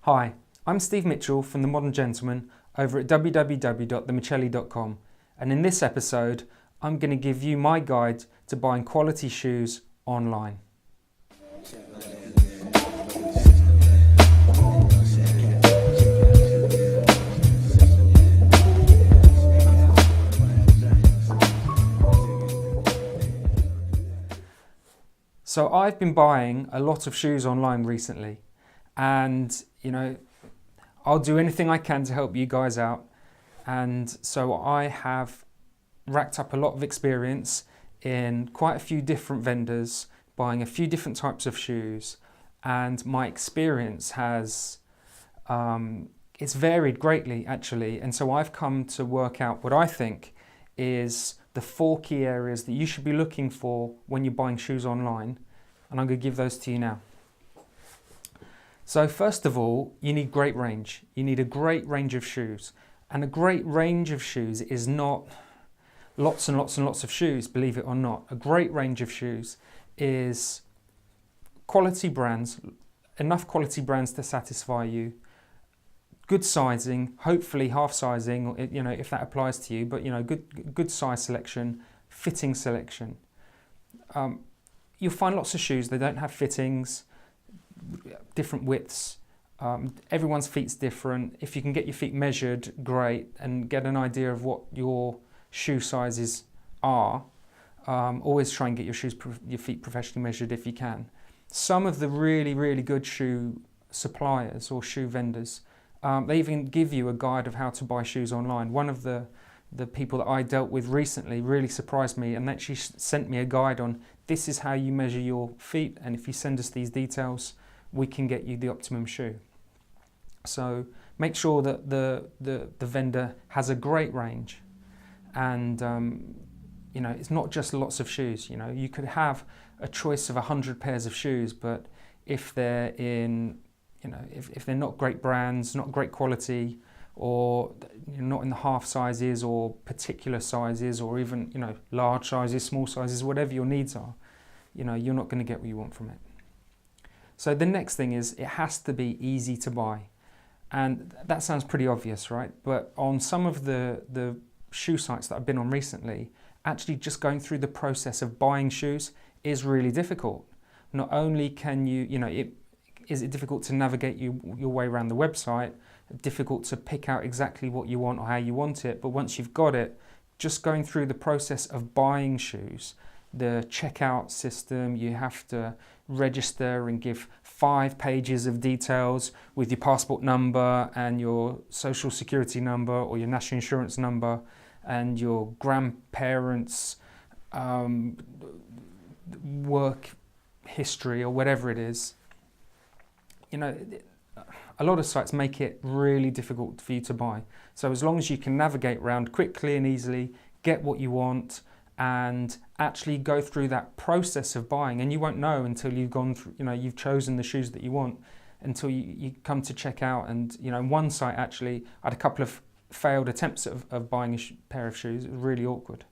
Hi, I'm Steve Mitchell from The Modern Gentleman over at www.themichelli.com, and in this episode I'm going to give you my guide to buying quality shoes online. So I've been buying a lot of shoes online recently, and I'll do anything I can to help you guys out. And so I have racked up a lot of experience in quite a few different vendors, buying a few different types of shoes, and my experience has it's varied greatly actually. And so I've come to work out what I think is the 4 key areas that you should be looking for when you're buying shoes online, and I'm going to give those to you now. So first of all, you need great range. You need a great range of shoes. And a great range of shoes is not lots and lots and lots of shoes, believe it or not. A great range of shoes is quality brands, enough quality brands to satisfy you, good sizing, hopefully half sizing, if that applies to you, but good size selection, fitting selection. You'll find lots of shoes, they don't have fittings, different widths. Everyone's feet's different. If you can get your feet measured, great, and get an idea of what your shoe sizes are. Always try and get your feet professionally measured if you can. Some of the really, really good shoe suppliers or shoe vendors, they even give you a guide of how to buy shoes online. One of the people that I dealt with recently really surprised me and actually sent me a guide on this is how you measure your feet, and if you send us these details, we can get you the optimum shoe. So make sure that the vendor has a great range, and it's not just lots of shoes. You could have a choice of 100 pairs of shoes, but if they're in if they're not great brands, not great quality, or not in the half sizes or particular sizes, or even large sizes, small sizes, whatever your needs are, you're not going to get what you want from it. So the next thing is it has to be easy to buy, and that sounds pretty obvious, right? But on some of the shoe sites that I've been on recently, actually just going through the process of buying shoes is really difficult. Not only can is it difficult to navigate your way around the website, difficult to pick out exactly what you want or how you want it, but once you've got it, just going through the process of buying shoes, the checkout system, you have to register and give 5 pages of details with your passport number and your social security number or your national insurance number and your grandparents' work history or whatever it is. A lot of sites make it really difficult for you to buy. So as long as you can navigate around quickly and easily, get what you want, and actually go through that process of buying, and you won't know until you've gone through, you've chosen the shoes that you want, until you come to check out. And one site actually, I had a couple of failed attempts of buying a pair of shoes. It was really awkward.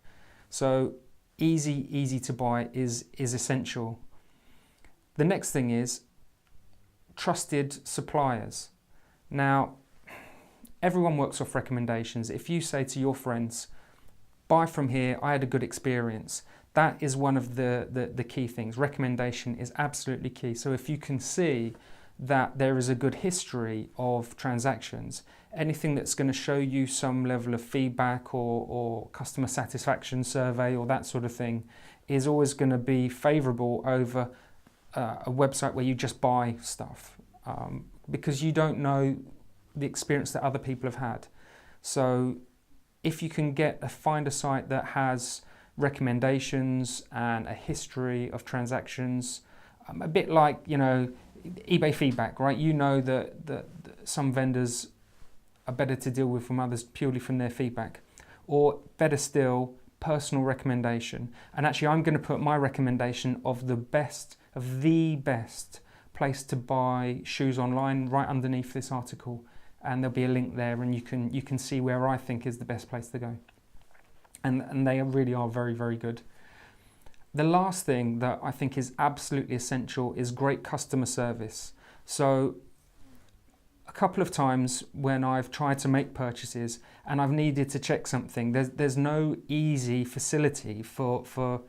So easy to buy is essential. The next thing is trusted suppliers. Now, everyone works off recommendations. If you say to your friends, buy from here, I had a good experience, that is one of the key things. Recommendation is absolutely key. So if you can see that there is a good history of transactions, anything that's going to show you some level of feedback or customer satisfaction survey or that sort of thing is always going to be favourable over a website where you just buy stuff, because you don't know the experience that other people have had. So if you can find a site that has recommendations and a history of transactions, a bit like eBay feedback, right? That some vendors are better to deal with from others purely from their feedback, or better still, personal recommendation. And actually, I'm going to put my recommendation of the best place to buy shoes online right underneath this article, and there'll be a link there, and you can see where I think is the best place to go. And they really are very, very good. The last thing that I think is absolutely essential is great customer service. So couple of times when I've tried to make purchases and I've needed to check something, there's no easy facility for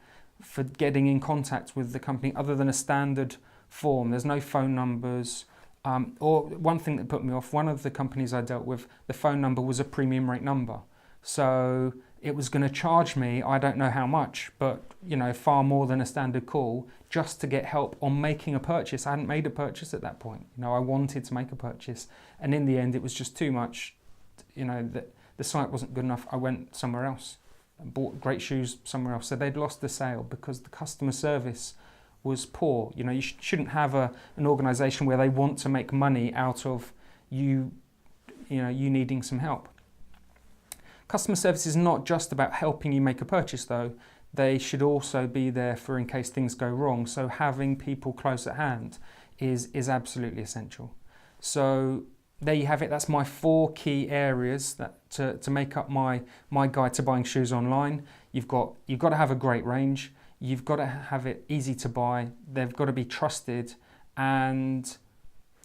getting in contact with the company other than a standard form. There's no phone numbers. Or one thing that put me off, one of the companies I dealt with, the phone number was a premium rate number. So it was going to charge me, I don't know how much, but far more than a standard call just to get help on making a purchase. I hadn't made a purchase at that point. I wanted to make a purchase, and in the end it was just too much. The site wasn't good enough. I went somewhere else and bought great shoes somewhere else. So they'd lost the sale because the customer service was poor. You shouldn't have an organisation where they want to make money out of you needing some help. Customer service is not just about helping you make a purchase though. They should also be there for in case things go wrong. So having people close at hand is absolutely essential. So there you have it. That's my 4 key areas that to make up my guide to buying shoes online. You've got to have a great range. You've got to have it easy to buy. They've got to be trusted and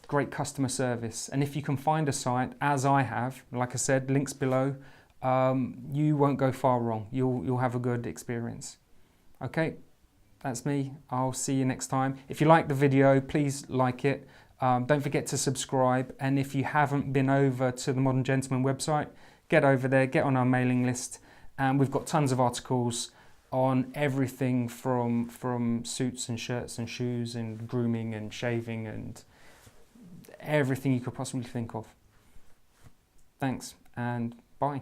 great customer service. And if you can find a site, as I have, like I said, links below, you won't go far wrong. You'll have a good experience. Okay, that's me. I'll see you next time. If you like the video, please like it. Don't forget to subscribe. And if you haven't been over to the Modern Gentleman website, get over there, get on our mailing list. And we've got tons of articles on everything from suits and shirts and shoes and grooming and shaving and everything you could possibly think of. Thanks and bye.